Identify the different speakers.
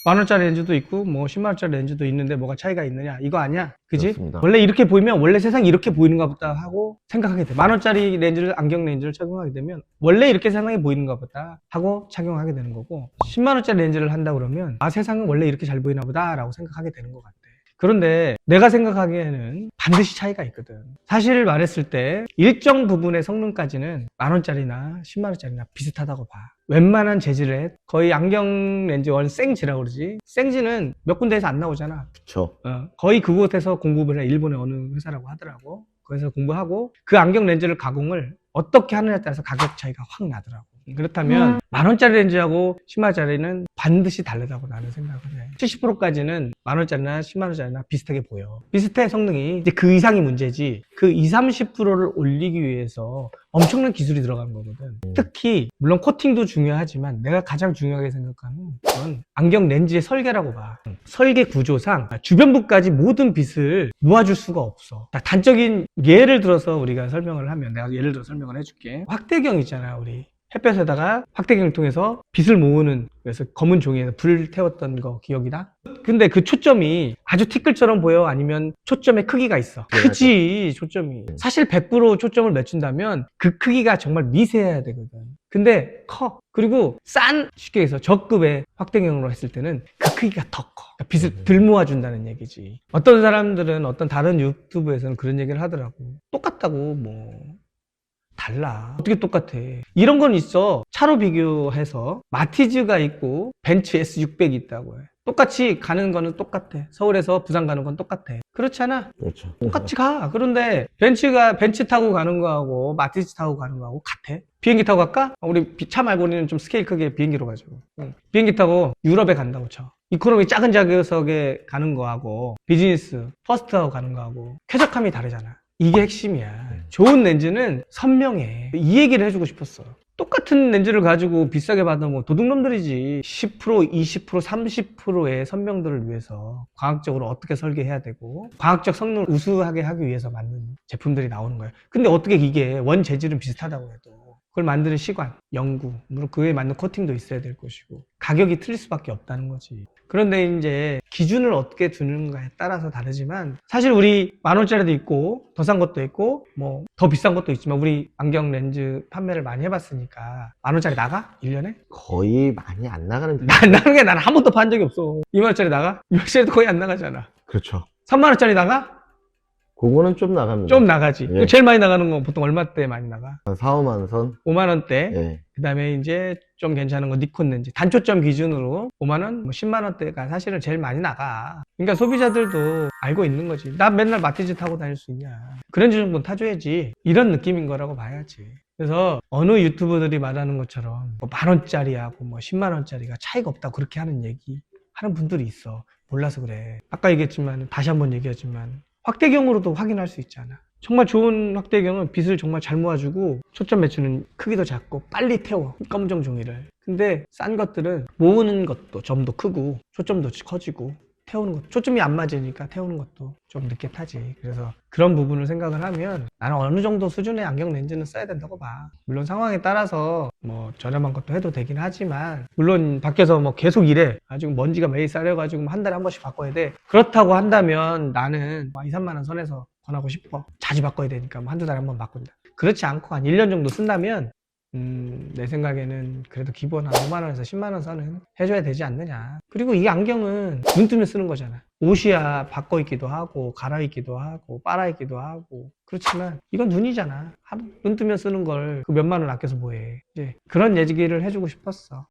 Speaker 1: 10,000원짜리 렌즈도 있고 뭐 10만원짜리 렌즈도 있는데 뭐가 차이가 있느냐 이거 아니야, 그지?
Speaker 2: 그렇습니다.
Speaker 1: 원래 이렇게 보이면 원래 세상이 이렇게 보이는가 보다 하고 생각하게 돼. 10,000원짜리 렌즈를, 안경 렌즈를 착용하게 되면 원래 이렇게 세상이 보이는가 보다 하고 착용하게 되는 거고, 10만원짜리 렌즈를 한다 그러면 아, 세상은 원래 이렇게 잘 보이나 보다 라고 생각하게 되는 것 같아. 그런데 내가 생각하기에는 반드시 차이가 있거든. 사실 말했을 때 일정 부분의 성능까지는 10,000원짜리나 10만원짜리나 비슷하다고 봐. 웬만한 재질에 거의 안경 렌즈 원 생지라고 그러지. 생지는 몇 군데에서 안 나오잖아.
Speaker 2: 그쵸.
Speaker 1: 거의 그곳에서 공급을 해. 일본의 어느 회사라고 하더라고. 거기서 공부하고 그 안경 렌즈를 가공을 어떻게 하느냐에 따라서 가격 차이가 확 나더라고. 그렇다면 10,000원짜리 렌즈하고 10만원짜리는 반드시 다르다고 나는 생각을 해. 70%까지는 10,000원짜리나 10만원짜리나 비슷하게 보여. 비슷해, 성능이. 이제 그 이상이 문제지. 그 20, 30%를 올리기 위해서 엄청난 기술이 들어가는 거거든. 특히 물론 코팅도 중요하지만 내가 가장 중요하게 생각하는 건 안경 렌즈의 설계라고 봐. 설계 구조상 주변부까지 모든 빛을 모아줄 수가 없어. 자, 단적인 예를 들어서 우리가 설명을 하면, 내가 예를 들어 설명을 해줄게. 확대경 있잖아, 우리. 햇볕에다가 확대경을 통해서 빛을 모으는, 그래서 검은 종이에서 불을 태웠던 거 기억이나? 근데 그 초점이 아주 티끌처럼 보여? 아니면 초점의 크기가 있어? 크지, 초점이. 사실 100% 초점을 맞춘다면 그 크기가 정말 미세해야 되거든. 근데 커. 그리고 쉽게 해서 저급의 확대경으로 했을 때는 그 크기가 더 커. 그러니까 빛을 덜 모아준다는 얘기지. 어떤 사람들은, 어떤 다른 유튜브에서는 그런 얘기를 하더라고. 똑같다고, 뭐. 달라. 어떻게 똑같아? 이런 건 있어. 차로 비교해서 마티즈가 있고 벤츠 S600이 있다고 해. 똑같이 가는 거는 똑같아. 서울에서 부산 가는 건 똑같아. 그렇잖아.
Speaker 2: 그렇죠.
Speaker 1: 똑같이 가. 그런데 벤츠 타고 가는 거하고 마티즈 타고 가는 거하고 같아. 비행기 타고 갈까? 우리 차 말고는 좀 스케일 크게 비행기로 가죠. 비행기 타고 유럽에 간다고 쳐. 이코노미 작은 좌석에 가는 거하고 비즈니스 퍼스트하고 가는 거하고 쾌적함이 다르잖아. 이게 핵심이야. 좋은 렌즈는 선명해. 이 얘기를 해주고 싶었어. 똑같은 렌즈를 가지고 비싸게 받으면 도둑놈들이지. 10%, 20%, 30%의 선명도를 위해서 과학적으로 어떻게 설계해야 되고 과학적 성능을 우수하게 하기 위해서 만든 제품들이 나오는 거예요. 근데 어떻게 이게 원 재질은 비슷하다고 해도 그걸 만드는 시간, 연구, 물론 그에 맞는 코팅도 있어야 될 것이고 가격이 틀릴 수밖에 없다는 거지. 그런데 이제 기준을 어떻게 두는가에 따라서 다르지만 사실 우리 10,000원짜리도 있고 더 싼 것도 있고 뭐 더 비싼 것도 있지만 우리 안경 렌즈 판매를 많이 해봤으니까 10,000원짜리 나가? 1년에?
Speaker 2: 거의 많이 안 나가는 편.
Speaker 1: 나가는 게 나는 한 번도 판 적이 없어. 20,000원짜리 나가? 20,000원짜리도 거의 안 나가잖아.
Speaker 2: 그렇죠.
Speaker 1: 30,000원짜리 나가?
Speaker 2: 그거는 좀 나갑니다.
Speaker 1: 좀 나가지.
Speaker 2: 예.
Speaker 1: 제일 많이 나가는 건 보통 얼마 때 많이 나가?
Speaker 2: 한 4, 5만 선?
Speaker 1: 5만원대.
Speaker 2: 예.
Speaker 1: 그 다음에 이제 좀 괜찮은 거 니콘 렌즈. 단초점 기준으로 5만원, 뭐 10만원대가 사실은 제일 많이 나가. 그러니까 소비자들도 알고 있는 거지. 나 맨날 마티즈 타고 다닐 수 있냐. 그 렌즈 정도는 타줘야지. 이런 느낌인 거라고 봐야지. 그래서 어느 유튜버들이 말하는 것처럼 뭐 10,000원짜리하고 뭐 10만원짜리가 차이가 없다고 그렇게 하는 얘기 하는 분들이 있어. 몰라서 그래. 아까 얘기했지만, 다시 한번 얘기하지만 확대경으로도 확인할 수 있잖아. 정말 좋은 확대경은 빛을 정말 잘 모아주고 초점 맞추는 크기도 작고 빨리 태워, 검정 종이를. 근데 싼 것들은 모으는 것도 점도 크고 초점도 커지고 태우는 것도, 초점이 안 맞으니까 태우는 것도 좀 늦게 타지. 그래서 그런 부분을 생각을 하면 나는 어느 정도 수준의 안경 렌즈는 써야 된다고 봐. 물론 상황에 따라서 뭐 저렴한 것도 해도 되긴 하지만, 물론 밖에서 뭐 계속 일해 가지고 먼지가 매일 쌓여가지고 한 달에 한 번씩 바꿔야 돼. 그렇다고 한다면 나는 2, 3만 원 선에서 권하고 싶어. 자주 바꿔야 되니까 뭐 한두 달에 한 번 바꾼다. 그렇지 않고 한 1년 정도 쓴다면 내 생각에는 그래도 기본 한 5만원에서 10만원 선은 해줘야 되지 않느냐. 그리고 이 안경은 눈 뜨면 쓰는 거잖아. 옷이야 바꿔 입기도 하고 갈아입기도 하고 빨아입기도 하고 그렇지만 이건 눈이잖아. 눈 뜨면 쓰는 걸 그 몇만 원 아껴서 뭐해. 이제 그런 얘기를 해주고 싶었어.